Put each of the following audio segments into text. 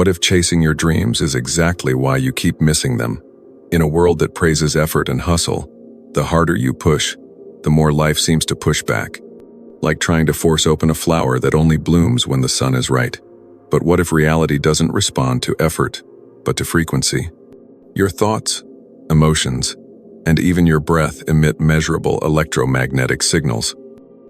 What if chasing your dreams is exactly why you keep missing them? In a world that praises effort and hustle, the harder you push, the more life seems to push back. Like trying to force open a flower that only blooms when the sun is right. But what if reality doesn't respond to effort, but to frequency? Your thoughts, emotions, and even your breath emit measurable electromagnetic signals.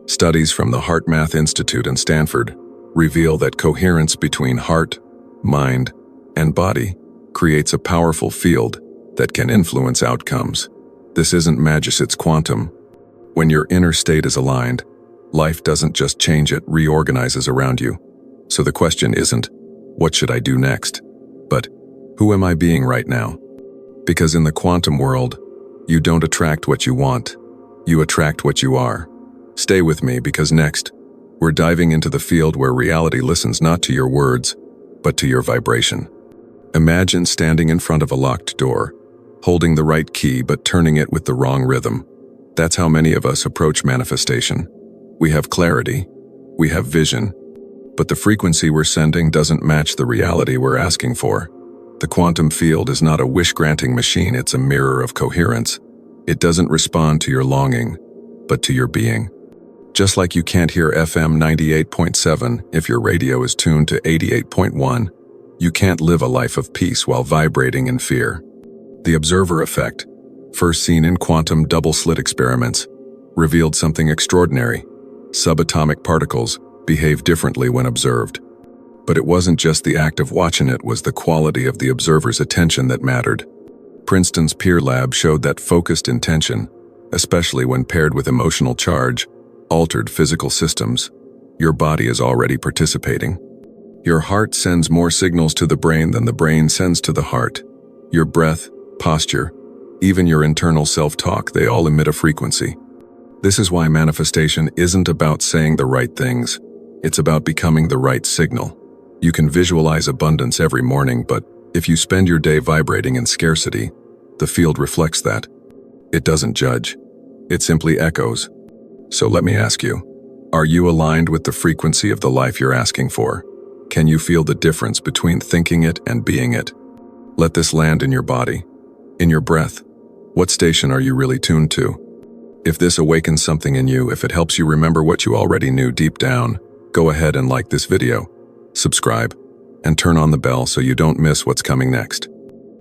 Studies from the HeartMath Institute in Stanford reveal that coherence between heart, mind, and body creates a powerful field that can influence outcomes. This isn't magic, it's quantum. When your inner state is aligned, life doesn't just change, it reorganizes around you. So the question isn't, what should I do next? But, who am I being right now? Because in the quantum world, you don't attract what you want, you attract what you are. Stay with me because next, we're diving into the field where reality listens not to your words, but to your vibration. Imagine standing in front of a locked door, holding the right key but turning it with the wrong rhythm. That's how many of us approach manifestation. We have clarity, we have vision, but the frequency we're sending doesn't match the reality we're asking for. The quantum field is not a wish-granting machine, it's a mirror of coherence. It doesn't respond to your longing, but to your being. Just like you can't hear FM 98.7 if your radio is tuned to 88.1, you can't live a life of peace while vibrating in fear. The observer effect, first seen in quantum double-slit experiments, revealed something extraordinary. Subatomic particles behave differently when observed. But it wasn't just the act of watching, it was the quality of the observer's attention that mattered. Princeton's peer lab showed that focused intention, especially when paired with emotional charge, altered physical systems. Your body is already participating. Your heart sends more signals to the brain than the brain sends to the heart. Your breath, posture, even your internal self-talk, they all emit a frequency. This is why manifestation isn't about saying the right things. It's about becoming the right signal. You can visualize abundance every morning, but if you spend your day vibrating in scarcity, the field reflects that. It doesn't judge. It simply echoes. So let me ask you, are you aligned with the frequency of the life you're asking for? Can you feel the difference between thinking it and being it? Let this land in your body, in your breath. What station are you really tuned to? If this awakens something in you, if it helps you remember what you already knew deep down, go ahead and like this video, subscribe, and turn on the bell so you don't miss what's coming next.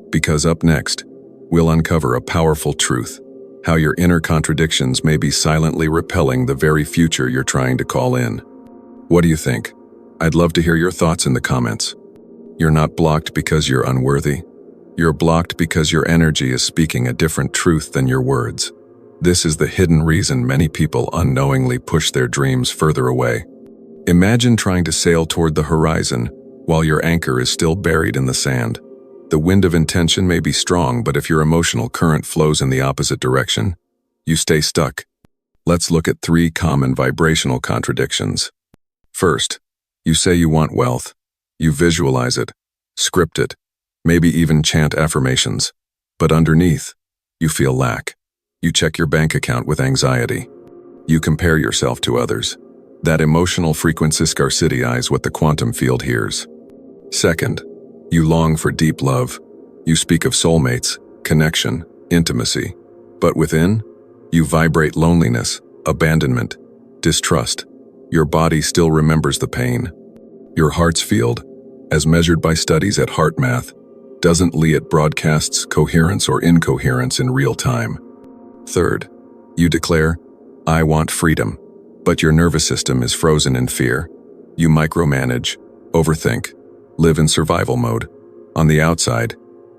Because up next, we'll uncover a powerful truth, how your inner contradictions may be silently repelling the very future you're trying to call in. What do you think? I'd love to hear your thoughts in the comments. You're not blocked because you're unworthy. You're blocked because your energy is speaking a different truth than your words. This is the hidden reason many people unknowingly push their dreams further away. Imagine trying to sail toward the horizon while your anchor is still buried in the sand. The wind of intention may be strong, but if your emotional current flows in the opposite direction, you stay stuck. Let's look at 3 common vibrational contradictions. First, you say you want wealth. You visualize it, script it, maybe even chant affirmations. But underneath, you feel lack. You check your bank account with anxiety. You compare yourself to others. That emotional frequency scarcity is what the quantum field hears. Second, you long for deep love. You speak of soulmates, connection, intimacy. But within, you vibrate loneliness, abandonment, distrust. Your body still remembers the pain. Your heart's field, as measured by studies at HeartMath, doesn't it broadcasts coherence or incoherence in real time. Third, you declare, I want freedom, but your nervous system is frozen in fear. You micromanage, overthink, live in survival mode. On the outside,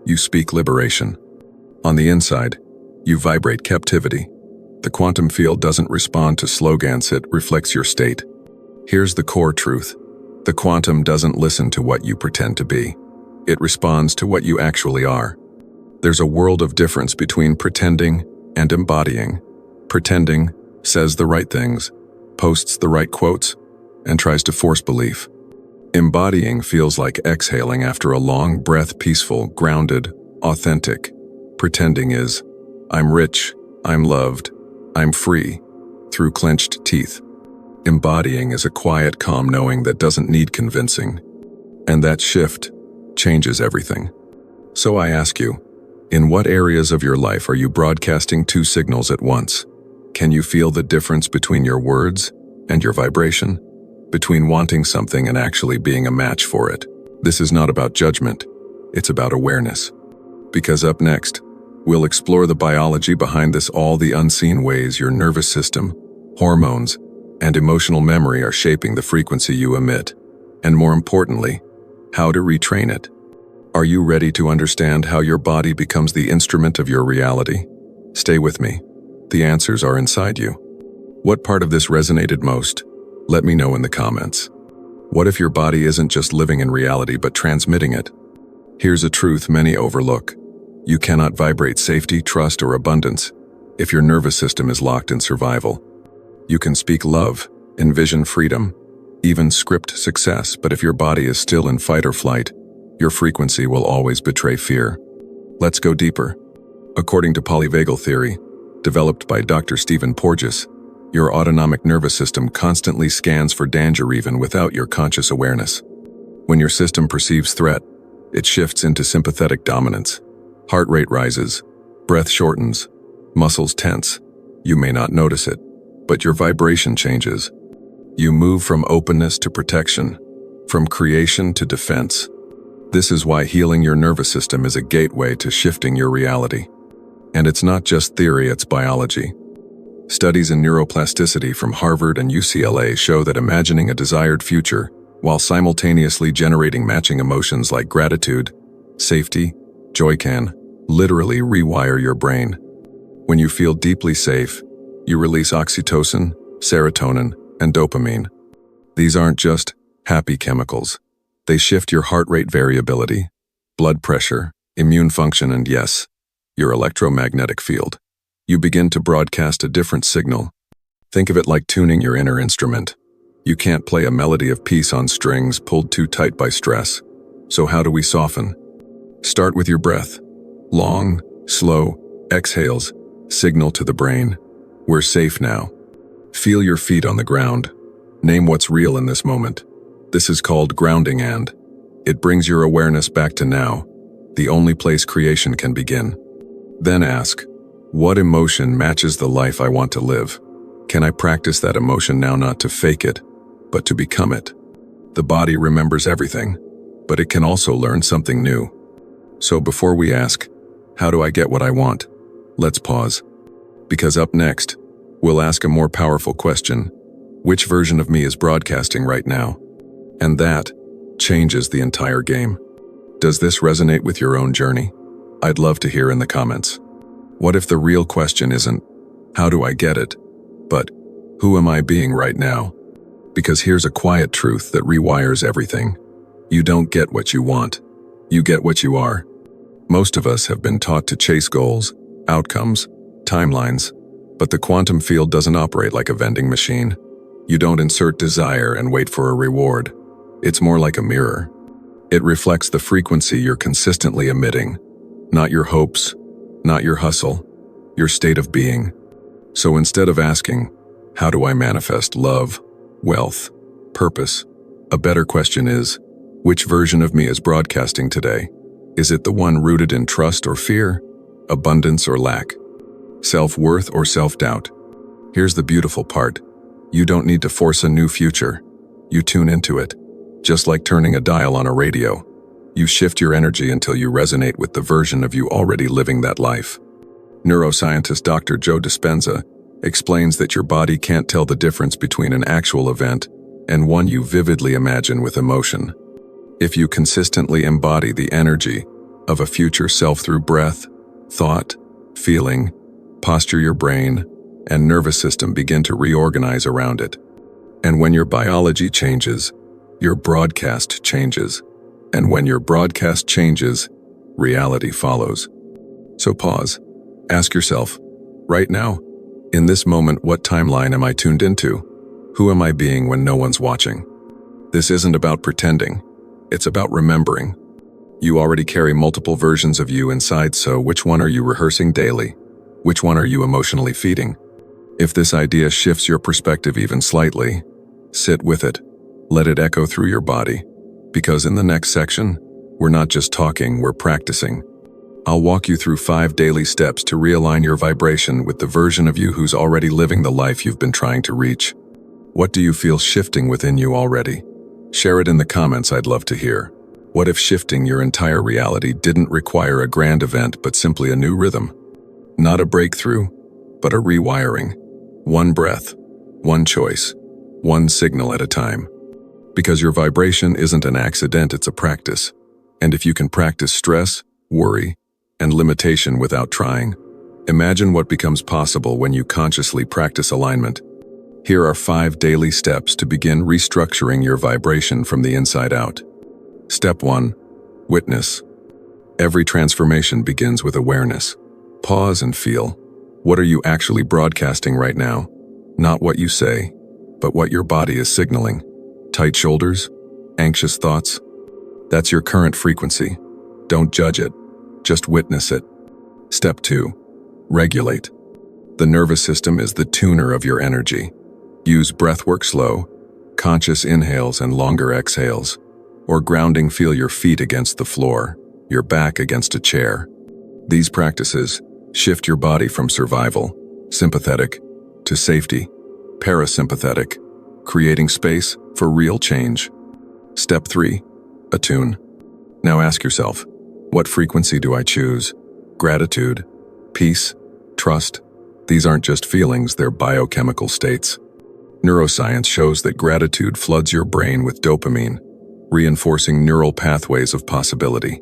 you speak liberation. On the inside, you vibrate captivity. The quantum field doesn't respond to slogans, it reflects your state. Here's the core truth. The quantum doesn't listen to what you pretend to be. It responds to what you actually are. There's a world of difference between pretending and embodying. Pretending says the right things, posts the right quotes, and tries to force belief. Embodying feels like exhaling after a long breath, peaceful, grounded, authentic. Pretending is, I'm rich, I'm loved, I'm free, through clenched teeth. Embodying is a quiet, calm knowing that doesn't need convincing. And that shift, changes everything. So I ask you, in what areas of your life are you broadcasting two signals at once? Can you feel the difference between your words and your vibration? Between wanting something and actually being a match for it? This is not about judgment, it's about awareness. Because up next, we'll explore the biology behind this, all the unseen ways your nervous system, hormones, and emotional memory are shaping the frequency you emit, and more importantly, how to retrain it. Are you ready to understand how your body becomes the instrument of your reality? Stay with me. The answers are inside you. What part of this resonated most? Let me know in the comments. What if your body isn't just living in reality but transmitting it? Here's a truth many overlook. You cannot vibrate safety, trust, or abundance if your nervous system is locked in survival. You can speak love, envision freedom, even script success, but if your body is still in fight or flight, your frequency will always betray fear. Let's go deeper. According to polyvagal theory, developed by Dr. Stephen Porges, your autonomic nervous system constantly scans for danger even without your conscious awareness. When your system perceives threat, it shifts into sympathetic dominance. Heart rate rises, breath shortens, muscles tense. You may not notice it, but your vibration changes. You move from openness to protection, from creation to defense. This is why healing your nervous system is a gateway to shifting your reality. And it's not just theory, it's biology. Studies in neuroplasticity from Harvard and UCLA show that imagining a desired future while simultaneously generating matching emotions like gratitude, safety, joy can literally rewire your brain. When you feel deeply safe, you release oxytocin, serotonin, and dopamine. These aren't just happy chemicals. They shift your heart rate variability, blood pressure, immune function, and yes, your electromagnetic field. You begin to broadcast a different signal. Think of it like tuning your inner instrument. You can't play a melody of peace on strings pulled too tight by stress. So how do we soften? Start with your breath. Long, slow exhales signal to the brain, we're safe now. Feel your feet on the ground. Name what's real in this moment. This is called grounding, and it brings your awareness back to now, the only place creation can begin. Then ask, what emotion matches the life I want to live? Can I practice that emotion now, not to fake it, but to become it? The body remembers everything, but it can also learn something new. So before we ask, how do I get what I want? Let's pause. Because up next, we'll ask a more powerful question. Which version of me is broadcasting right now? And that changes the entire game. Does this resonate with your own journey? I'd love to hear in the comments. What if the real question isn't, how do I get it? But, who am I being right now? Because here's a quiet truth that rewires everything. You don't get what you want. You get what you are. Most of us have been taught to chase goals, outcomes, timelines, but the quantum field doesn't operate like a vending machine. You don't insert desire and wait for a reward. It's more like a mirror. It reflects the frequency you're consistently emitting, not your hopes, not your hustle, your state of being. So instead of asking, how do I manifest love, wealth, purpose? A better question is, which version of me is broadcasting today? Is it the one rooted in trust or fear, abundance or lack, self-worth or self-doubt? Here's the beautiful part. You don't need to force a new future. You tune into it. Just like turning a dial on a radio. You shift your energy until you resonate with the version of you already living that life. Neuroscientist Dr. Joe Dispenza explains that your body can't tell the difference between an actual event and one you vividly imagine with emotion. If you consistently embody the energy of a future self through breath, thought, feeling, posture, your brain and nervous system begin to reorganize around it. And when your biology changes, your broadcast changes. And when your broadcast changes, reality follows. So pause. Ask yourself, right now, in this moment, what timeline am I tuned into? Who am I being when no one's watching? This isn't about pretending. It's about remembering. You already carry multiple versions of you inside, so which one are you rehearsing daily? Which one are you emotionally feeding? If this idea shifts your perspective even slightly, sit with it. Let it echo through your body. Because in the next section, We're not just talking, we're practicing. I'll walk you through 5 daily steps to realign your vibration with the version of you who's already living the life you've been trying to reach. What do you feel shifting within you already? Share it in the comments, I'd love to hear. What if shifting your entire reality didn't require a grand event but simply a new rhythm? Not a breakthrough, but a rewiring. One breath, one choice, one signal at a time. Because your vibration isn't an accident, it's a practice. And if you can practice stress, worry, and limitation without trying, imagine what becomes possible when you consciously practice alignment. Here are 5 daily steps to begin restructuring your vibration from the inside out. Step 1. Witness. Every transformation begins with awareness. Pause and feel. What are you actually broadcasting right now? Not what you say, but what your body is signaling. Tight shoulders? Anxious thoughts? That's your current frequency. Don't judge it. Just witness it. Step 2. Regulate. The nervous system is the tuner of your energy. Use breathwork slow, conscious inhales and longer exhales, or grounding, feel your feet against the floor, your back against a chair. These practices shift your body from survival, sympathetic, to safety, parasympathetic, creating space for real change. Step 3. Attune. Now ask yourself, what frequency do I choose? Gratitude, peace, trust. These aren't just feelings, they're biochemical states. Neuroscience shows that gratitude floods your brain with dopamine, reinforcing neural pathways of possibility.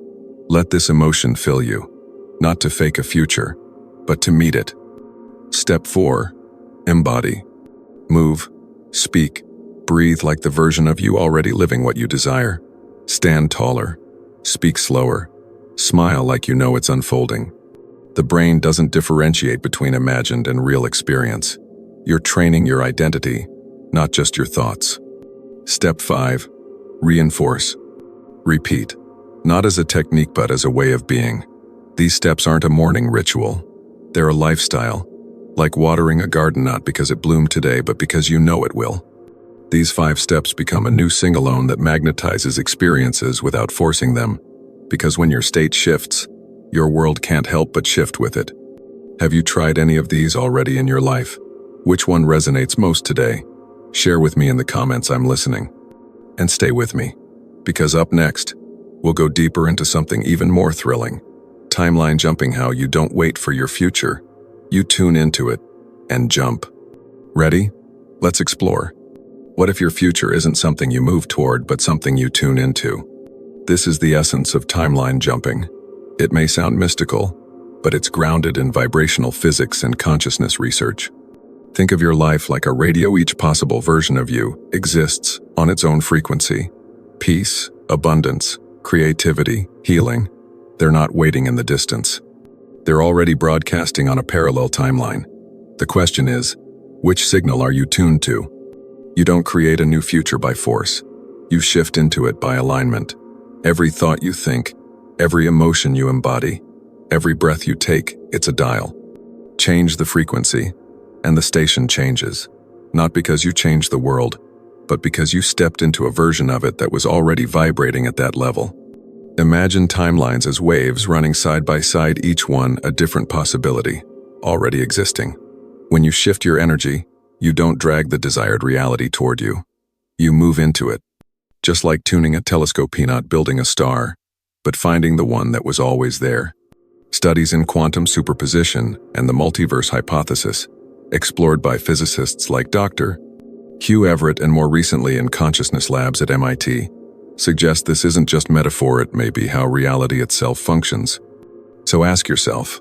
Let this emotion fill you, not to fake a future, but to meet it. Step 4. Embody. Move, speak, breathe like the version of you already living what you desire. Stand taller, speak slower, smile like you know it's unfolding. The brain doesn't differentiate between imagined and real experience. You're training your identity, not just your thoughts. Step 5. Reinforce. Repeat. Not as a technique but as a way of being. These steps aren't a morning ritual. They're a lifestyle, like watering a garden not because it bloomed today but because you know it will. These 5 steps become a new sing-along that magnetizes experiences without forcing them, because when your state shifts, your world can't help but shift with it. Have you tried any of these already in your life? Which one resonates most today? Share with me in the comments, I'm listening. And stay with me, because up next, we'll go deeper into something even more thrilling. Timeline jumping, how you don't wait for your future. You tune into it and jump. Ready? Let's explore. What if your future isn't something you move toward, but something you tune into? This is the essence of timeline jumping. It may sound mystical, but it's grounded in vibrational physics and consciousness research. Think of your life like a radio. Each possible version of you exists on its own frequency. Peace, abundance, creativity, healing. They're not waiting in the distance. They're already broadcasting on a parallel timeline. The question is, which signal are you tuned to? You don't create a new future by force. You shift into it by alignment. Every thought you think, every emotion you embody, every breath you take, it's a dial. Change the frequency, and the station changes. Not because you changed the world, but because you stepped into a version of it that was already vibrating at that level. Imagine timelines as waves running side by side, each one a different possibility, already existing. When you shift your energy, you don't drag the desired reality toward you. You move into it. Just like tuning a telescope, not building a star, but finding the one that was always there. Studies in quantum superposition and the multiverse hypothesis, explored by physicists like Dr. Hugh Everett and more recently in consciousness labs at MIT, suggest this isn't just metaphor, it may be how reality itself functions. So ask yourself,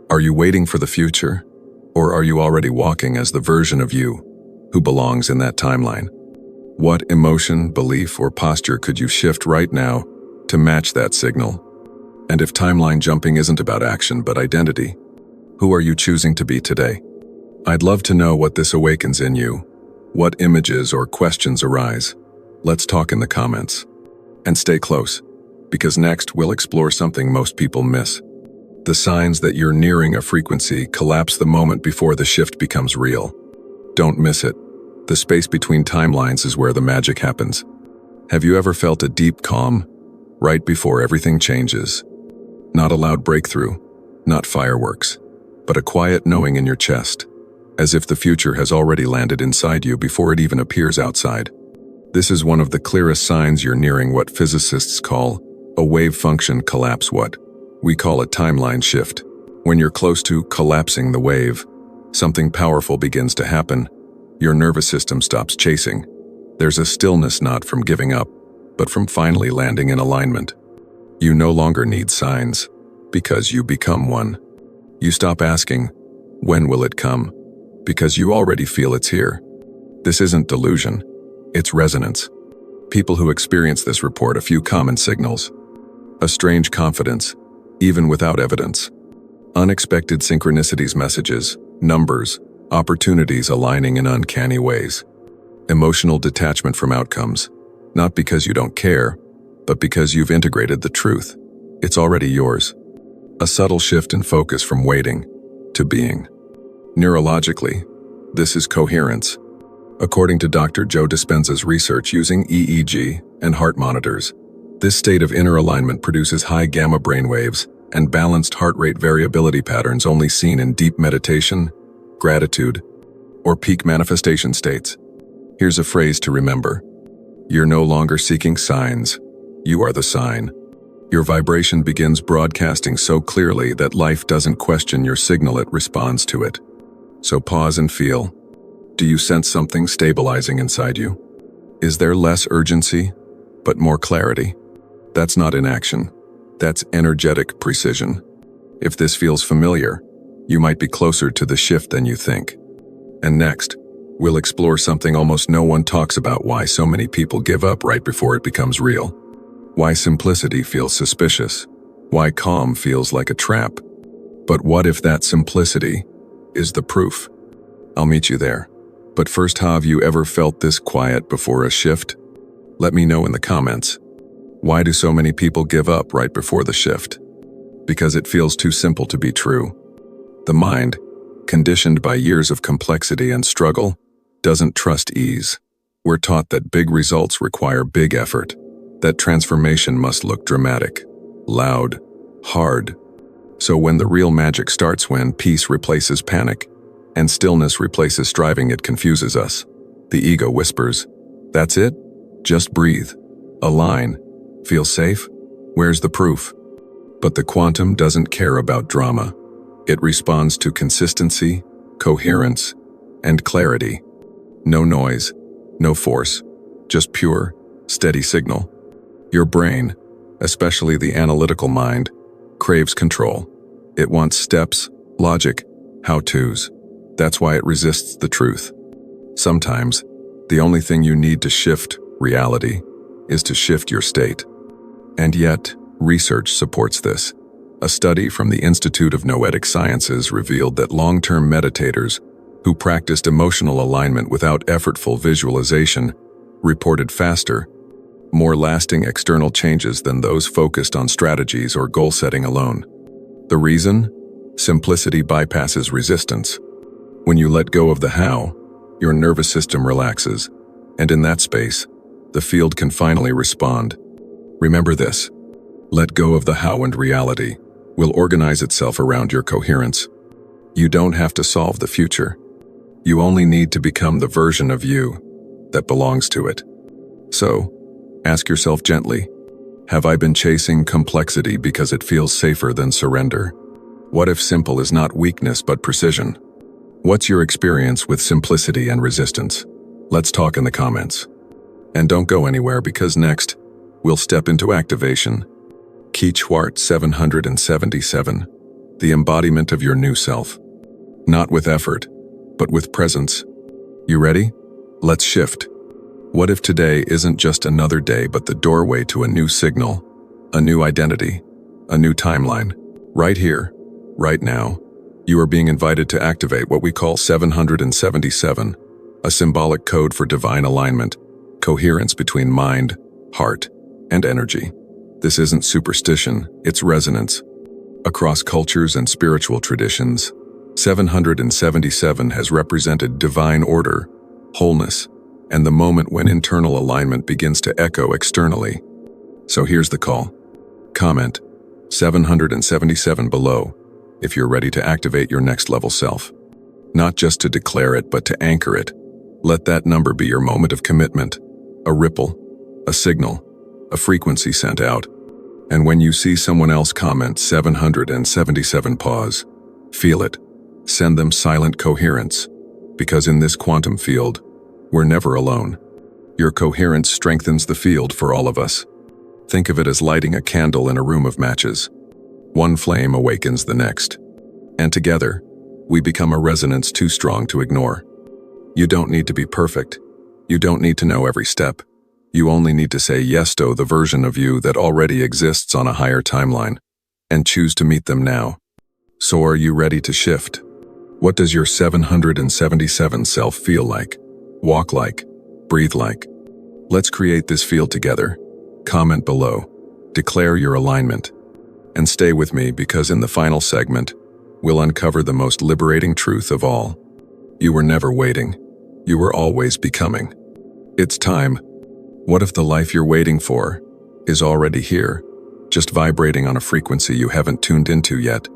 are you waiting for the future? Or are you already walking as the version of you who belongs in that timeline? What emotion, belief, or posture could you shift right now to match that signal? And if timeline jumping isn't about action but identity, who are you choosing to be today? I'd love to know what this awakens in you. What images or questions arise? Let's talk in the comments. And stay close, because next we'll explore something most people miss. The signs that you're nearing a frequency collapse the moment before the shift becomes real. Don't miss it. The space between timelines is where the magic happens. Have you ever felt a deep calm right before everything changes. Not a loud breakthrough, not fireworks, but a quiet knowing in your chest, as if the future has already landed inside you before it even appears outside. This is one of the clearest signs you're nearing what physicists call a wave function collapse, what we call a timeline shift. When you're close to collapsing the wave, something powerful begins to happen. Your nervous system stops chasing. There's a stillness, not from giving up, but from finally landing in alignment. You no longer need signs, because you become one. You stop asking, when will it come? Because you already feel it's here. This isn't delusion, it's resonance. People who experience this report a few common signals. A strange confidence, even without evidence. Unexpected synchronicities, messages, numbers, opportunities aligning in uncanny ways. Emotional detachment from outcomes, not because you don't care, but because you've integrated the truth. It's already yours. A subtle shift in focus from waiting to being. Neurologically, this is coherence. According to Dr. Joe Dispenza's research using EEG and heart monitors, this state of inner alignment produces high gamma brainwaves and balanced heart rate variability patterns only seen in deep meditation, gratitude, or peak manifestation states. Here's a phrase to remember. You're no longer seeking signs. You are the sign. Your vibration begins broadcasting so clearly that life doesn't question your signal, it responds to it. So pause and feel. Do you sense something stabilizing inside you? Is there less urgency, but more clarity? That's not inaction. That's energetic precision. If this feels familiar, you might be closer to the shift than you think. And next, we'll explore something almost no one talks about: why so many people give up right before it becomes real. Why simplicity feels suspicious. Why calm feels like a trap. But what if that simplicity is the proof? I'll meet you there. But first, have you ever felt this quiet before a shift? Let me know in the comments. Why do so many people give up right before the shift? Because it feels too simple to be true. The mind, conditioned by years of complexity and struggle, doesn't trust ease. We're taught that big results require big effort, that transformation must look dramatic, loud, hard. So when the real magic starts, when peace replaces panic, and stillness replaces striving, it confuses us. The ego whispers, "That's it? Just breathe. Align. Feel safe? Where's the proof?" But the quantum doesn't care about drama. It responds to consistency, coherence, and clarity. No noise, no force, just pure, steady signal. Your brain, especially the analytical mind, craves control. It wants steps, logic, how-tos. That's why it resists the truth. Sometimes, the only thing you need to shift reality is to shift your state. And yet, research supports this. A study from the Institute of Noetic Sciences revealed that long-term meditators who practiced emotional alignment without effortful visualization reported faster, more lasting external changes than those focused on strategies or goal setting alone. The reason? Simplicity bypasses resistance. When you let go of the how, your nervous system relaxes, and in that space, the field can finally respond. Remember this: let go of the how and reality will organize itself around your coherence. You don't have to solve the future. You only need to become the version of you that belongs to it. So, ask yourself gently, have I been chasing complexity because it feels safer than surrender? What if simple is not weakness but precision? What's your experience with simplicity and resistance? Let's talk in the comments. And don't go anywhere, because next, we'll step into activation. Keychart 777, the embodiment of your new self. Not with effort, but with presence. You ready? Let's shift. What if today isn't just another day, but the doorway to a new signal, a new identity, a new timeline? Right here, right now, you are being invited to activate what we call 777, a symbolic code for divine alignment, coherence between mind, heart, and energy. This isn't superstition, it's resonance. Across cultures and spiritual traditions, 777 has represented divine order, wholeness, and the moment when internal alignment begins to echo externally. So here's the call. Comment 777 below if you're ready to activate your next level self. Not just to declare it, but to anchor it. Let that number be your moment of commitment, a ripple, a signal, a frequency sent out. And when you see someone else comment 777, pause. Feel it. Send them silent coherence. Because in this quantum field, we're never alone. Your coherence strengthens the field for all of us. Think of it as lighting a candle in a room of matches. One flame awakens the next. And together, we become a resonance too strong to ignore. You don't need to be perfect. You don't need to know every step. You only need to say yes to the version of you that already exists on a higher timeline, and choose to meet them now. So are you ready to shift? What does your 777 self feel like, walk like, breathe like? Let's create this field together. Comment below, declare your alignment, and stay with me because in the final segment, we'll uncover the most liberating truth of all. You were never waiting. You were always becoming. It's time. What if the life you're waiting for is already here, just vibrating on a frequency you haven't tuned into yet?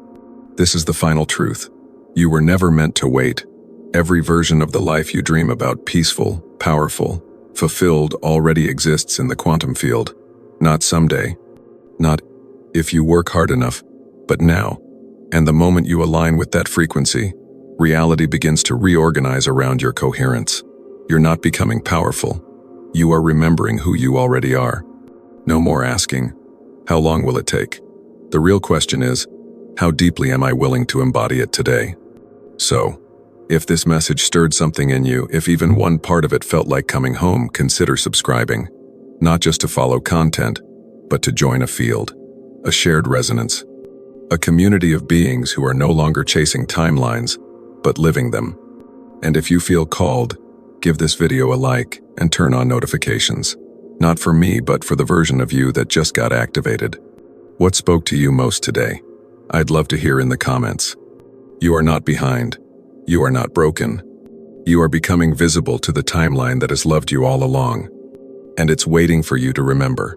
This is the final truth. You were never meant to wait. Every version of the life you dream about, peaceful, powerful, fulfilled, already exists in the quantum field. Not someday. Not if you work hard enough, but now. And the moment you align with that frequency, reality begins to reorganize around your coherence. You're not becoming powerful. You are remembering who you already are. No more asking, how long will it take? The real question is, how deeply am I willing to embody it today? So, if this message stirred something in you, if even one part of it felt like coming home, consider subscribing. Not just to follow content, but to join a field, a shared resonance, a community of beings who are no longer chasing timelines, but living them. And if you feel called, give this video a like and turn on notifications. Not for me, but for the version of you that just got activated. What spoke to you most today? I'd love to hear in the comments. You are not behind. You are not broken. You are becoming visible to the timeline that has loved you all along. And it's waiting for you to remember.